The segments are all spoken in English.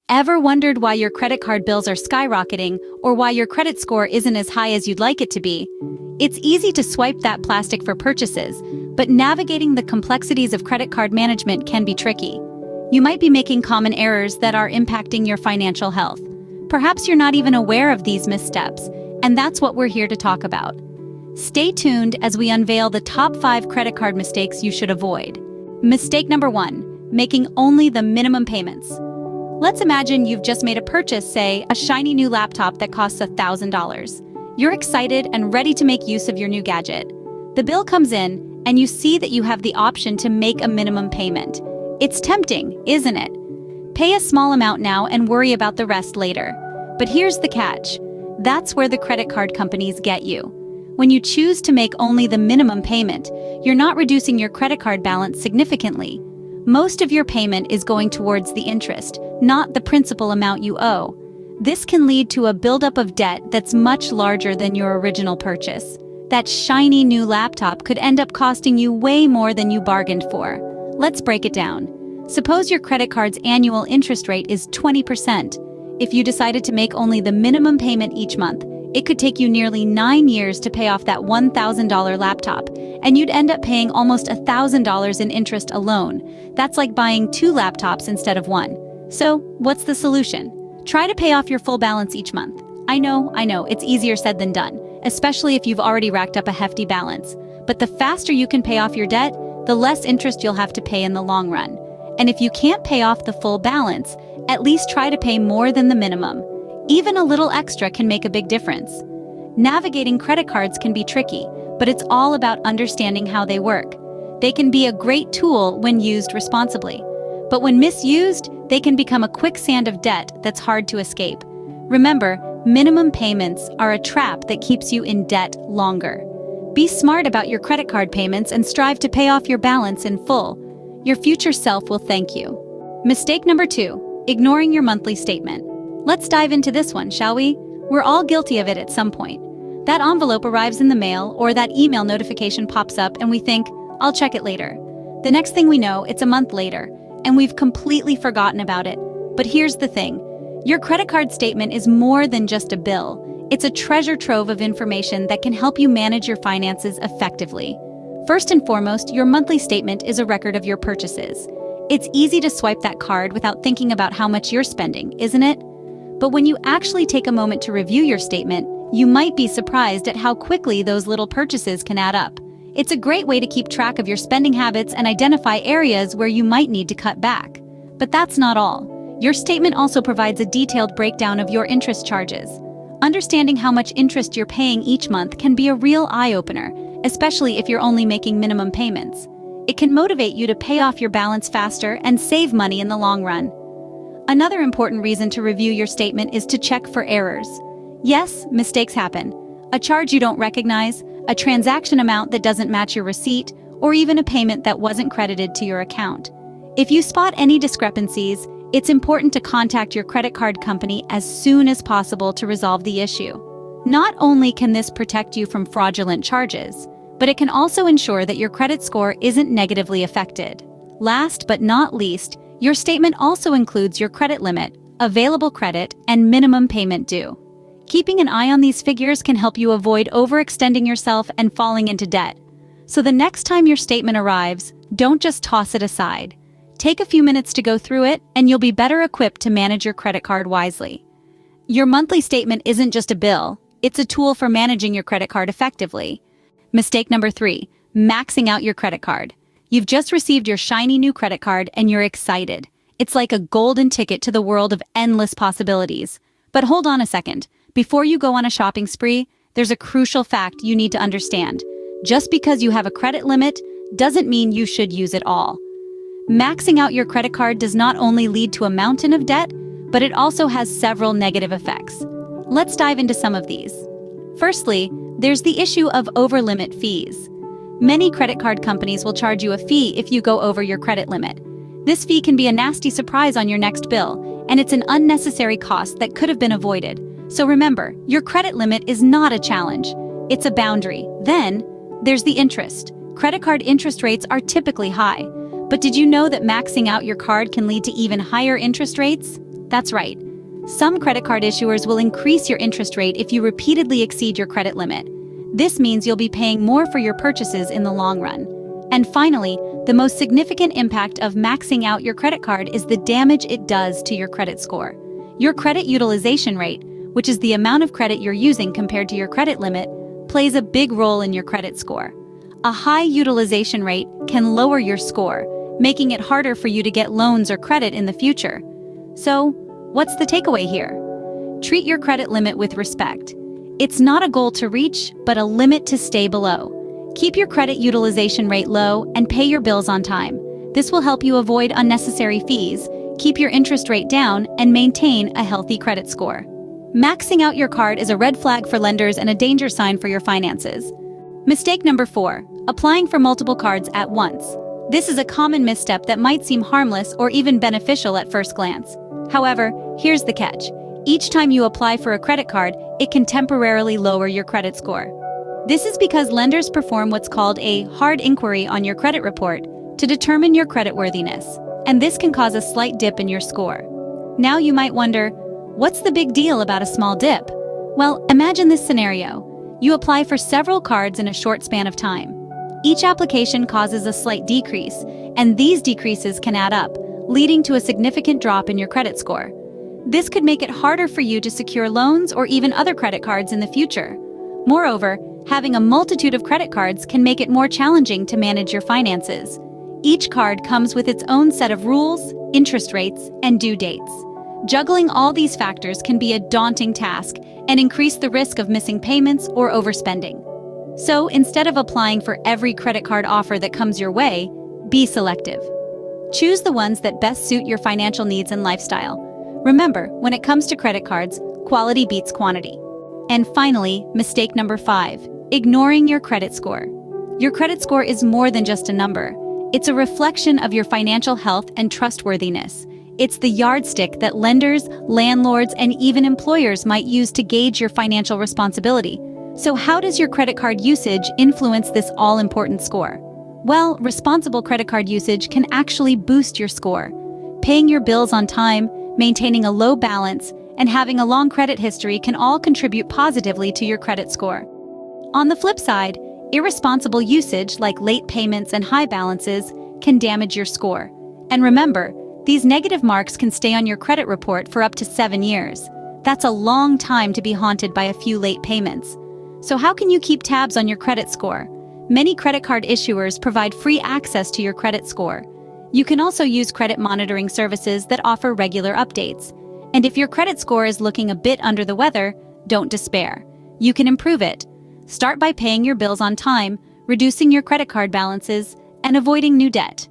Ever wondered why your credit card bills are skyrocketing or why your credit score isn't as high as you'd like it to be? It's easy to swipe that plastic for purchases, but navigating the complexities of credit card management can be tricky. You might be making common errors that are impacting your financial health. Perhaps you're not even aware of these missteps, and that's what we're here to talk about. Stay tuned as we unveil the top 5 credit card mistakes you should avoid. Mistake number 1, making only the minimum payments. Let's imagine you've just made a purchase, say, a shiny new laptop that costs $1,000. You're excited and ready to make use of your new gadget. The bill comes in, and you see that you have the option to make a minimum payment. It's tempting, isn't it? Pay a small amount now and worry about the rest later. But here's the catch. That's where the credit card companies get you. When you choose to make only the minimum payment, you're not reducing your credit card balance significantly. Most of your payment is going towards the interest, not the principal amount you owe. This can lead to a buildup of debt that's much larger than your original purchase. That shiny new laptop could end up costing you way more than you bargained for. Let's break it down. Suppose your credit card's annual interest rate is 20%. If you decided to make only the minimum payment each month, it could take you nearly 9 years to pay off that $1,000 laptop, and you'd end up paying almost $1,000 in interest alone. That's like buying 2 laptops instead of 1. So, what's the solution? Try to pay off your full balance each month. I know, it's easier said than done, especially if you've already racked up a hefty balance. But the faster you can pay off your debt, the less interest you'll have to pay in the long run. And if you can't pay off the full balance, at least try to pay more than the minimum. Even a little extra can make a big difference. Navigating credit cards can be tricky, but it's all about understanding how they work. They can be a great tool when used responsibly. But when misused, they can become a quicksand of debt that's hard to escape. Remember, minimum payments are a trap that keeps you in debt longer. Be smart about your credit card payments and strive to pay off your balance in full. Your future self will thank you. Mistake number 2, ignoring your monthly statement. Let's dive into this one, shall we? We're all guilty of it at some point. That envelope arrives in the mail or that email notification pops up and we think, I'll check it later. The next thing we know, it's a month later, and we've completely forgotten about it. But here's the thing. Your credit card statement is more than just a bill. It's a treasure trove of information that can help you manage your finances effectively. First and foremost, your monthly statement is a record of your purchases. It's easy to swipe that card without thinking about how much you're spending, isn't it? But when you actually take a moment to review your statement, you might be surprised at how quickly those little purchases can add up. It's a great way to keep track of your spending habits and identify areas where you might need to cut back. But that's not all. Your statement also provides a detailed breakdown of your interest charges. Understanding how much interest you're paying each month can be a real eye-opener, especially if you're only making minimum payments. It can motivate you to pay off your balance faster and save money in the long run. Another important reason to review your statement is to check for errors. Yes, mistakes happen. A charge you don't recognize, a transaction amount that doesn't match your receipt, or even a payment that wasn't credited to your account. If you spot any discrepancies, it's important to contact your credit card company as soon as possible to resolve the issue. Not only can this protect you from fraudulent charges, but it can also ensure that your credit score isn't negatively affected. Last but not least, your statement also includes your credit limit, available credit, and minimum payment due. Keeping an eye on these figures can help you avoid overextending yourself and falling into debt. So the next time your statement arrives, don't just toss it aside. Take a few minutes to go through it, and you'll be better equipped to manage your credit card wisely. Your monthly statement isn't just a bill, it's a tool for managing your credit card effectively. Mistake number 3, maxing out your credit card. You've just received your shiny new credit card and you're excited. It's like a golden ticket to the world of endless possibilities. But hold on a second. Before you go on a shopping spree, there's a crucial fact you need to understand. Just because you have a credit limit doesn't mean you should use it all. Maxing out your credit card does not only lead to a mountain of debt, but it also has several negative effects. Let's dive into some of these. Firstly, there's the issue of over-limit fees. Many credit card companies will charge you a fee if you go over your credit limit. This fee can be a nasty surprise on your next bill, and it's an unnecessary cost that could have been avoided. So remember, your credit limit is not a challenge. It's a boundary. Then, there's the interest. Credit card interest rates are typically high. But did you know that maxing out your card can lead to even higher interest rates? That's right. Some credit card issuers will increase your interest rate if you repeatedly exceed your credit limit. This means you'll be paying more for your purchases in the long run. And finally, the most significant impact of maxing out your credit card is the damage it does to your credit score. Your credit utilization rate, which is the amount of credit you're using compared to your credit limit, plays a big role in your credit score. A high utilization rate can lower your score, making it harder for you to get loans or credit in the future. So, what's the takeaway here? Treat your credit limit with respect. It's not a goal to reach, but a limit to stay below. Keep your credit utilization rate low and pay your bills on time. This will help you avoid unnecessary fees, keep your interest rate down, and maintain a healthy credit score. Maxing out your card is a red flag for lenders and a danger sign for your finances. Mistake number 4, applying for multiple cards at once. This is a common misstep that might seem harmless or even beneficial at first glance. However, here's the catch. Each time you apply for a credit card, it can temporarily lower your credit score. This is because lenders perform what's called a hard inquiry on your credit report to determine your creditworthiness, and this can cause a slight dip in your score. Now you might wonder, what's the big deal about a small dip? Well, imagine this scenario. You apply for several cards in a short span of time. Each application causes a slight decrease, and these decreases can add up, leading to a significant drop in your credit score. This could make it harder for you to secure loans or even other credit cards in the future. Moreover, having a multitude of credit cards can make it more challenging to manage your finances. Each card comes with its own set of rules, interest rates, and due dates. Juggling all these factors can be a daunting task and increase the risk of missing payments or overspending. So instead of applying for every credit card offer that comes your way, be selective. Choose the ones that best suit your financial needs and lifestyle. Remember, when it comes to credit cards, quality beats quantity. And finally, mistake number 5, ignoring your credit score. Your credit score is more than just a number. It's a reflection of your financial health and trustworthiness. It's the yardstick that lenders, landlords, and even employers might use to gauge your financial responsibility. So how does your credit card usage influence this all-important score? Well, responsible credit card usage can actually boost your score. Paying your bills on time, maintaining a low balance, and having a long credit history can all contribute positively to your credit score. On the flip side, irresponsible usage like late payments and high balances can damage your score. And remember, these negative marks can stay on your credit report for up to 7 years. That's a long time to be haunted by a few late payments. So how can you keep tabs on your credit score? Many credit card issuers provide free access to your credit score. You can also use credit monitoring services that offer regular updates. And if your credit score is looking a bit under the weather, don't despair. You can improve it. Start by paying your bills on time, reducing your credit card balances, and avoiding new debt.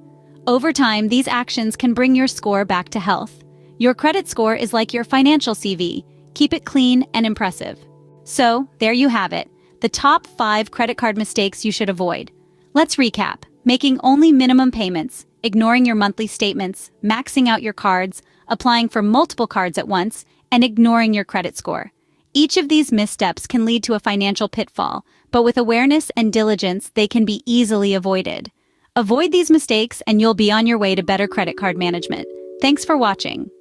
Over time, these actions can bring your score back to health. Your credit score is like your financial CV. Keep it clean and impressive. So, there you have it, the top 5 credit card mistakes you should avoid. Let's recap. Making only minimum payments, ignoring your monthly statements, maxing out your cards, applying for multiple cards at once, and ignoring your credit score. Each of these missteps can lead to a financial pitfall, but with awareness and diligence, they can be easily avoided. Avoid these mistakes and you'll be on your way to better credit card management. Thanks for watching.